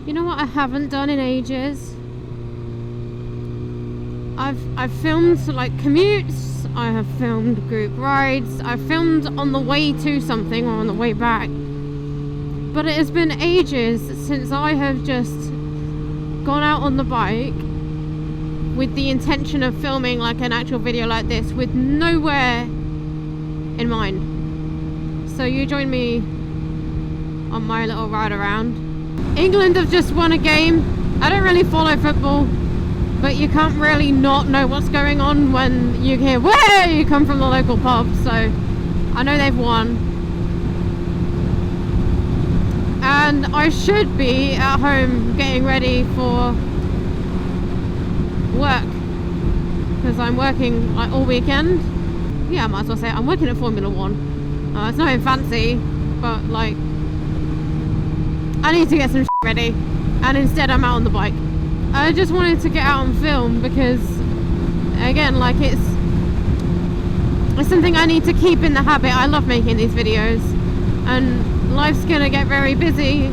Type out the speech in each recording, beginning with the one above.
You know what I haven't done in ages? I've filmed like commutes, I have filmed group rides, I've filmed on the way to something or on the way back. But it has been ages since I have just gone out on the bike with the intention of filming like an actual video like this with nowhere in mind. So you join me on my little ride around. England have just won a game. I don't really follow football, but you can't really not know what's going on when you hear where you come from the local pub. So I know they've won, and I should be at home getting ready for work because I'm working like all weekend. Yeah, I might as well say it. I'm working at Formula 1. It's nothing fancy, but like I need to get some ready, and instead I'm out on the bike. I just wanted to get out and film because again, like it's something I need to keep in the habit. I love making these videos, and life's gonna get very busy,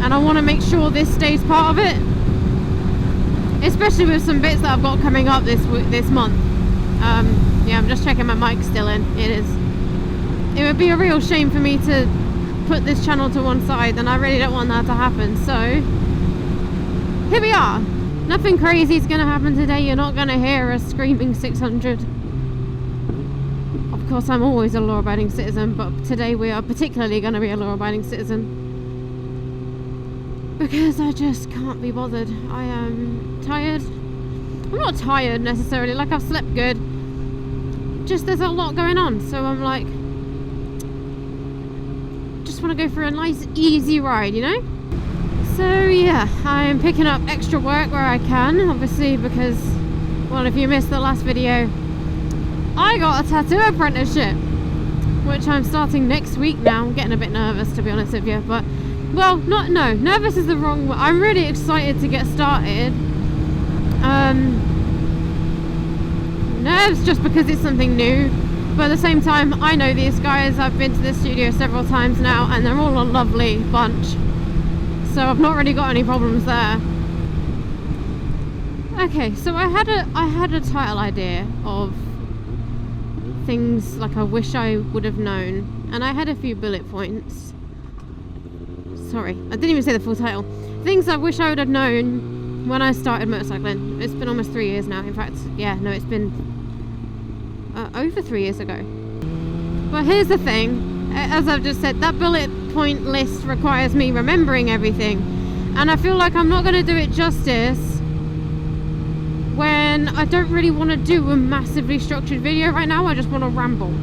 and I want to make sure this stays part of it, especially with some bits that I've got coming up this month. Yeah, I'm just checking my mic still in. It would be a real shame for me to put this channel to one side, and I really don't want that to happen. So here we are. Nothing crazy is going to happen today. You're not going to hear a screaming 600. Of course, I'm always a law-abiding citizen, but today we are particularly going to be a law-abiding citizen because I just can't be bothered. I am tired. I'm not tired necessarily, like I've slept good. Just there's a lot going on, so I'm like, just want to go for a nice easy ride, you know? So yeah, I'm picking up extra work where I can, obviously, because, well, if you missed the last video, I got a tattoo apprenticeship, which I'm starting next week now. I'm getting a bit nervous, to be honest with you, but, well, nervous is the wrong word. I'm really excited to get started. Nerves just because it's something new, but at the same time, I know these guys. I've been to the studio several times now, and they're all a lovely bunch. So I've not really got any problems there. Okay, so I had a title idea of things like I wish I would have known, and I had a few bullet points. Sorry, I didn't even say the full title. Things I wish I would have known when I started motorcycling. It's been almost 3 years now. In fact, yeah, no, it's been over 3 years ago. But here's the thing, as I've just said, that bullet point list requires me remembering everything, and I feel like I'm not going to do it justice when I don't really want to do a massively structured video right now. I just want to ramble.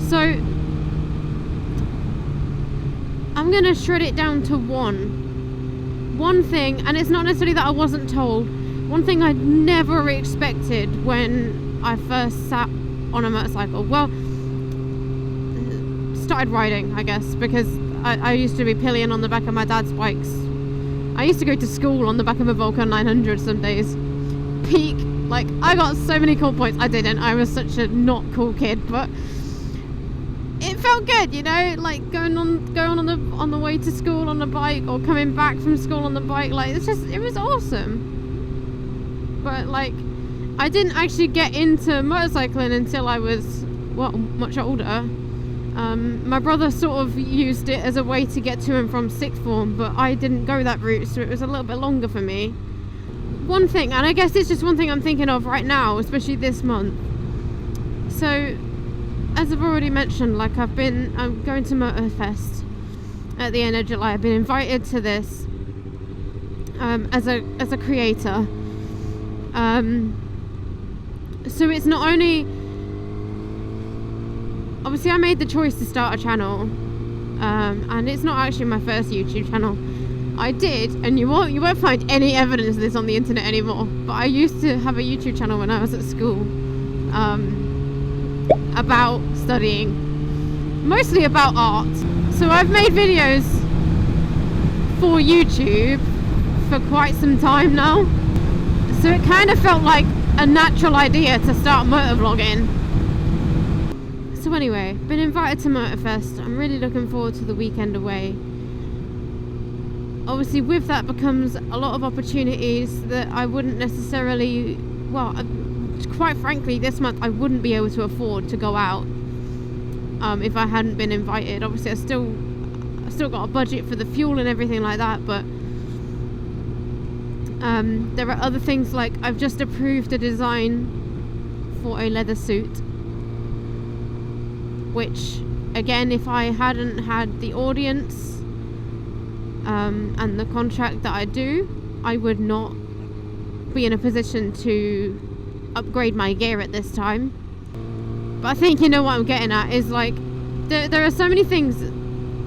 So I'm going to shred it down to one thing, and it's not necessarily that I wasn't told. One thing I never expected when I first sat on a motorcycle, well, started riding, I guess, because I used to be pillion on the back of my dad's bikes. I used to go to school on the back of a Vulcan 900 some days. Peak, like, I got so many cool points. I didn't, I was such a not cool kid, but it felt good, you know, like going on the way to school on the bike, or coming back from school on the bike. Like, it was awesome. But like, I didn't actually get into motorcycling until I was, well, much older. My brother sort of used it as a way to get to and from sixth form, but I didn't go that route, so it was a little bit longer for me. One thing, and I guess it's just one thing I'm thinking of right now, especially this month. So, as I've already mentioned, like I'm going to MotoFest at the end of July. I've been invited to this as a creator. So it's not only, obviously I made the choice to start a channel, and it's not actually my first YouTube channel. I did, and you won't find any evidence of this on the internet anymore, but I used to have a YouTube channel when I was at school, about studying, mostly about art. So I've made videos for YouTube for quite some time now, so it kind of felt like a natural idea to start motovlogging. So anyway, been invited to MotoFest. I'm really looking forward to the weekend away. obviously with that becomes a lot of opportunities that I wouldn't necessarily, well, quite frankly, this month I wouldn't be able to afford to go out if I hadn't been invited. Obviously I still got a budget for the fuel and everything like that, but there are other things, like I've just approved a design for a leather suit, which again, if I hadn't had the audience and the contract that I do, I would not be in a position to upgrade my gear at this time. But I think you know what I'm getting at is, like, there are so many things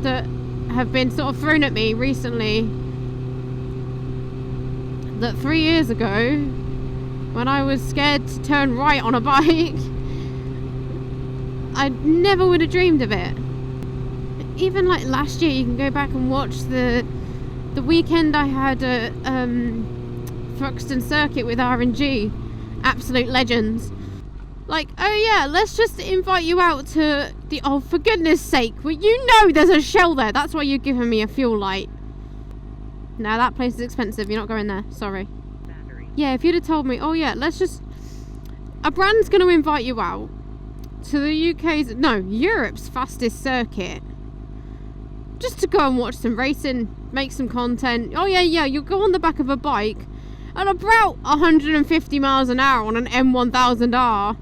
that have been sort of thrown at me recently that 3 years ago, when I was scared to turn right on a bike, I never would have dreamed of it. Even like last year, you can go back and watch the weekend I had a Thruxton circuit with R&G, absolute legends. Like, oh yeah, let's just invite you out to the, oh for goodness sake, well you know there's a Shell there, that's why you're giving me a fuel light. Now that place is expensive, you're not going there, sorry. Yeah, if you'd have told me, oh yeah, let's just, a brand's going to invite you out to the UK's, no, Europe's fastest circuit, just to go and watch some racing, make some content. Oh yeah, you'll go on the back of a bike at about 150 miles an hour on an M1000R,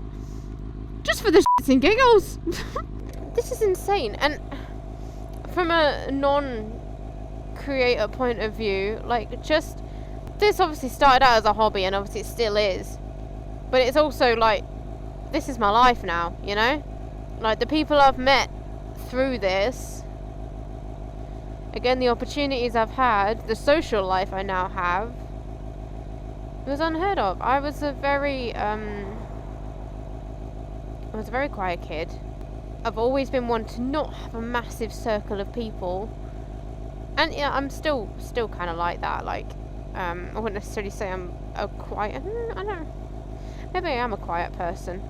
just for the shits and giggles. This is insane. And from a non-creator point of view, like, just, this obviously started out as a hobby, and obviously it still is, but it's also like, this is my life now, you know? Like, the people I've met through this, again, the opportunities I've had, the social life I now have, it was unheard of. I was a very quiet kid. I've always been one to not have a massive circle of people, and yeah, I'm still kind of like that. Like, I wouldn't necessarily say I'm a quiet. I don't know. Maybe I am a quiet person,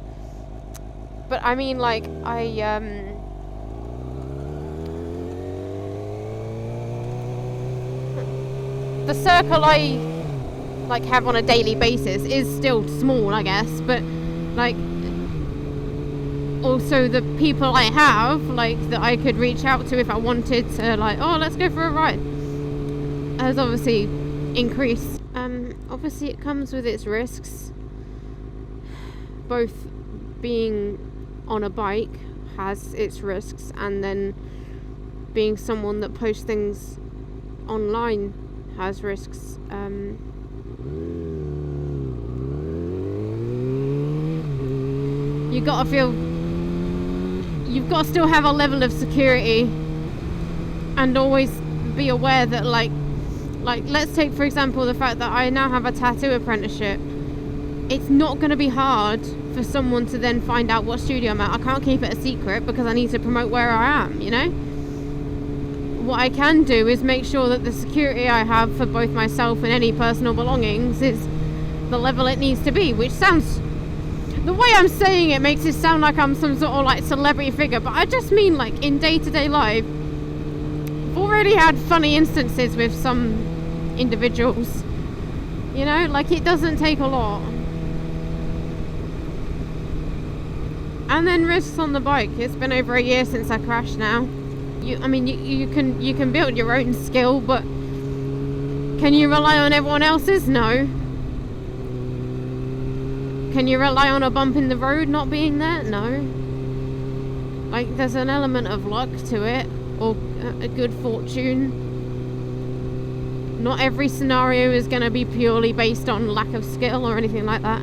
but I mean, like, the circle I like have on a daily basis is still small, I guess, but like, also the people I have, like, that I could reach out to if I wanted to, like, oh, let's go for a ride, has obviously increased. Obviously it comes with its risks. Both being on a bike has its risks, and then being someone that posts things online has risks. You've got to still have a level of security, and always be aware that, like let's take for example the fact that I now have a tattoo apprenticeship. It's not going to be hard for someone to then find out what studio I'm at. I can't keep it a secret because I need to promote where I am, you know? What I can do is make sure that the security I have for both myself and any personal belongings is the level it needs to be, which sounds, the way I'm saying it makes it sound like I'm some sort of like celebrity figure, but I just mean, like, in day-to-day life, I've already had funny instances with some individuals, you know, like, it doesn't take a lot. And then risks on the bike. It's been over a year since I crashed now. You can build your own skill, but can you rely on everyone else's? No. Can you rely on a bump in the road not being there? No. Like, there's an element of luck to it, or a good fortune. Not every scenario is going to be purely based on lack of skill or anything like that.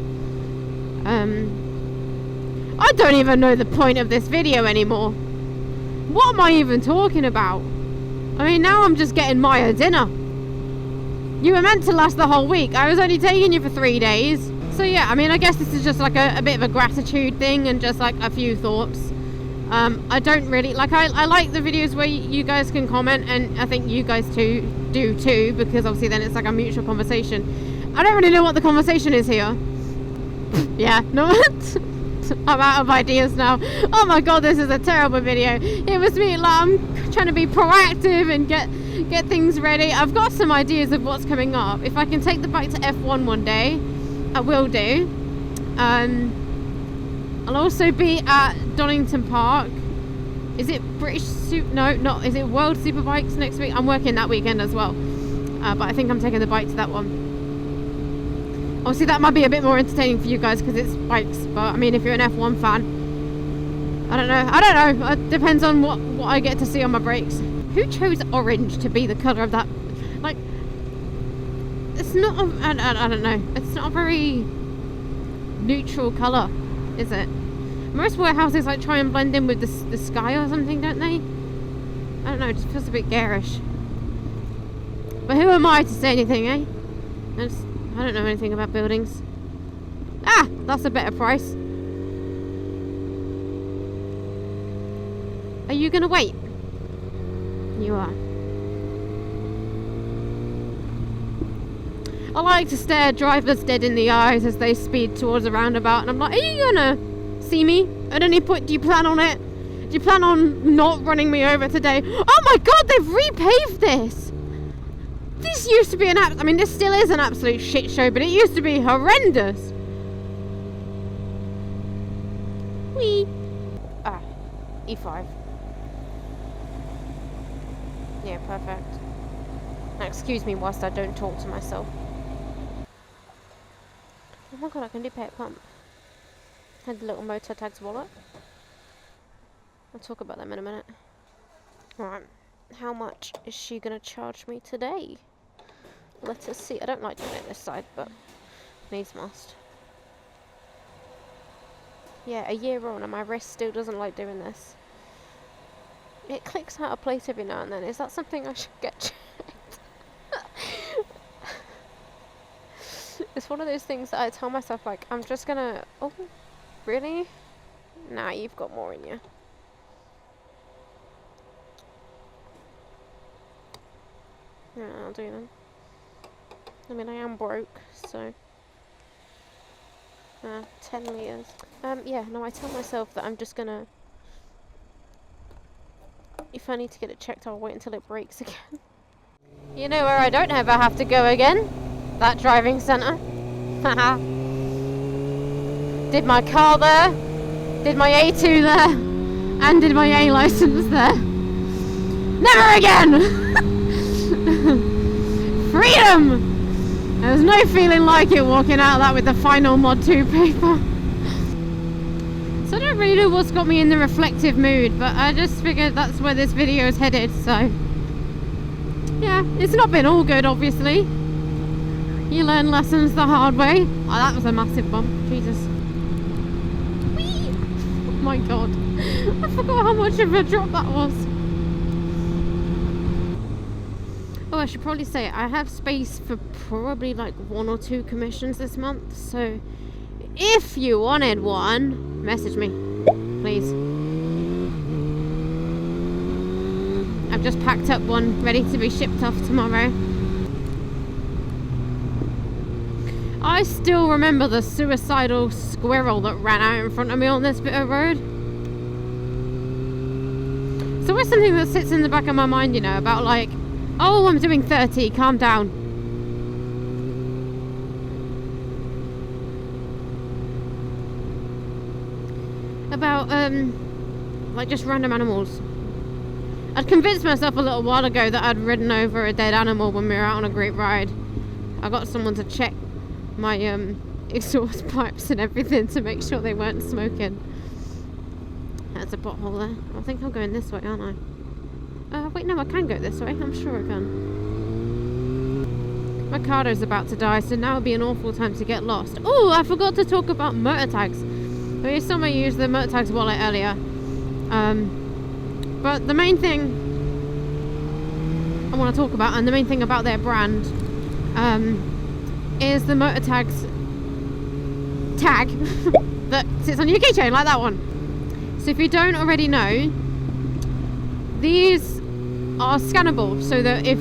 I don't even know the point of this video anymore. What am I even talking about? I mean, now I'm just getting Maya dinner. You were meant to last the whole week. I was only taking you for 3 days. So yeah, I mean, I guess this is just like a bit of a gratitude thing, and just like a few thoughts. I don't really, like, I like the videos where you guys can comment, and I think you guys do too, because obviously then it's like a mutual conversation. I don't really know what the conversation is here. Yeah, no. I'm out of ideas now. Oh my god, this is a terrible video. It was me, like, I'm trying to be proactive and get get things ready. I've got some ideas of what's coming up. If I can take the bike to F1 one day, I will do. I'll also be at Donington Park. Is it is it World Superbikes next week? I'm working that weekend as well. But I think I'm taking the bike to that one. Obviously that might be a bit more entertaining for you guys because it's bikes, but I mean if you're an F1 fan, I don't know, it depends on what I get to see on my brakes. Who chose orange to be the colour of that? Like, it's not I don't know, it's not a very neutral colour, is it? Most warehouses like try and blend in with the sky or something, don't they? I don't know, it just feels a bit garish. But who am I to say anything, eh? I don't know anything about buildings. Ah! That's a better price. Are you gonna wait? You are. I like to stare drivers dead in the eyes as they speed towards a roundabout, and I'm like, are you gonna see me? At any point, do you plan on it? Do you plan on not running me over today? Oh my god, they've repaved this! This used to be this still is an absolute shit show, but it used to be horrendous. Whee! Ah, E5. Yeah, perfect. Now excuse me whilst I don't talk to myself. Oh my god, I can do pet pump. Had the little MotoTags wallet. I'll talk about them in a minute. Right, how much is she gonna charge me today? Let us see. I don't like doing it this side, but needs must. Yeah, a year on and my wrist still doesn't like doing this. It clicks out of place every now and then. Is that something I should get checked? It's one of those things that I tell myself, like, I'm just gonna... Oh, really? Nah, you've got more in you. Yeah, I'll do then. I mean, I am broke, so... 10 litres. Yeah, no, I tell myself that I'm just gonna... If I need to get it checked, I'll wait until it breaks again. You know where I don't ever have to go again? That driving centre. Haha. Did my car there, did my A2 there, and did my A licence there. Never again! Freedom! There's no feeling like it walking out of that with the final Mod 2 paper. So I don't really know what's got me in the reflective mood, but I just figured that's where this video is headed, so... Yeah, it's not been all good, obviously. You learn lessons the hard way. Oh, that was a massive bump. Jesus. Whee! Oh my god. I forgot how much of a drop that was. Oh, I should probably say I have space for probably like 1 or 2 commissions this month, so if you wanted one, message me, please. I've just packed up one ready to be shipped off tomorrow. I still remember the suicidal squirrel that ran out in front of me on this bit of road. So it's something that sits in the back of my mind, you know, about like, oh, I'm doing 30, calm down. About, like just random animals. I'd convinced myself a little while ago that I'd ridden over a dead animal when we were out on a great ride. I got someone to check my exhaust pipes and everything to make sure they weren't smoking. There's a pothole there. I think I'm going this way, aren't I? Wait, no, I can go this way. I'm sure I can. My Cardo's about to die, so now would be an awful time to get lost. Oh, I forgot to talk about MotoTags. We saw me use the MotoTags wallet earlier. But the main thing I want to talk about, and the main thing about their brand, is the MotoTags tag that sits on your keychain, like that one. So if you don't already know, these are scannable, so that if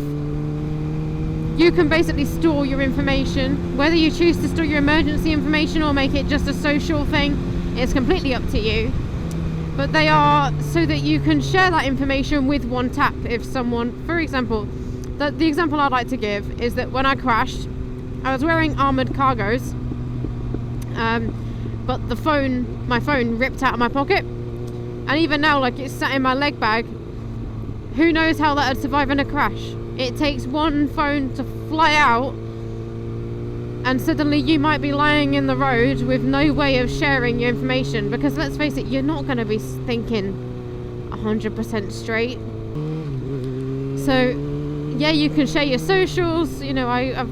you can basically store your information, whether you choose to store your emergency information or make it just a social thing, it's completely up to you. But they are so that you can share that information with one tap. If someone, for example, the example I'd like to give is that when I crashed, I was wearing armoured cargos, but my phone ripped out of my pocket, and even now, like, it's sat in my leg bag. Who knows how that would survive in a crash? It takes one phone to fly out, and suddenly you might be lying in the road with no way of sharing your information, because let's face it, you're not going to be thinking 100% straight. So yeah, you can share your socials. You know, I've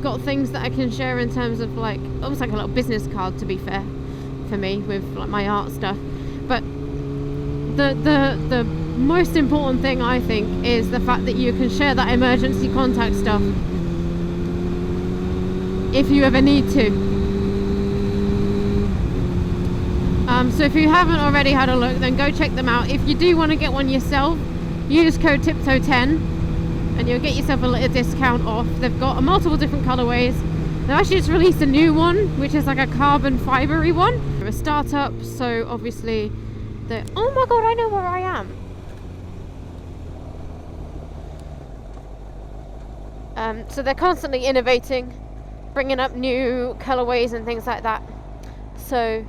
got things that I can share in terms of, like, almost like a little business card, to be fair, for me, with like my art stuff. But the most important thing, I think, is the fact that you can share that emergency contact stuff if you ever need to. So if you haven't already had a look, then go check them out. If you do want to get one yourself, use code tiptoe10 and you'll get yourself a little discount off. They've got multiple different colorways. They've actually just released a new one, which is like a carbon fibery one. They're a startup, so obviously they're... Oh my god, I know where I am. So they're constantly innovating, bringing up new colorways and things like that. So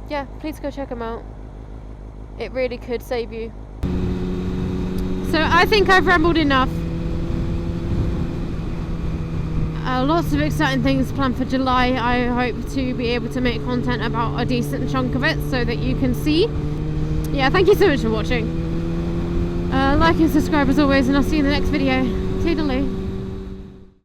yeah, please go check them out. It really could save you. So I think I've rambled enough. Lots of exciting things planned for July. I hope to be able to make content about a decent chunk of it so that you can see. Yeah, thank you so much for watching. Like and subscribe as always, and I'll see you in the next video. Toodaloo.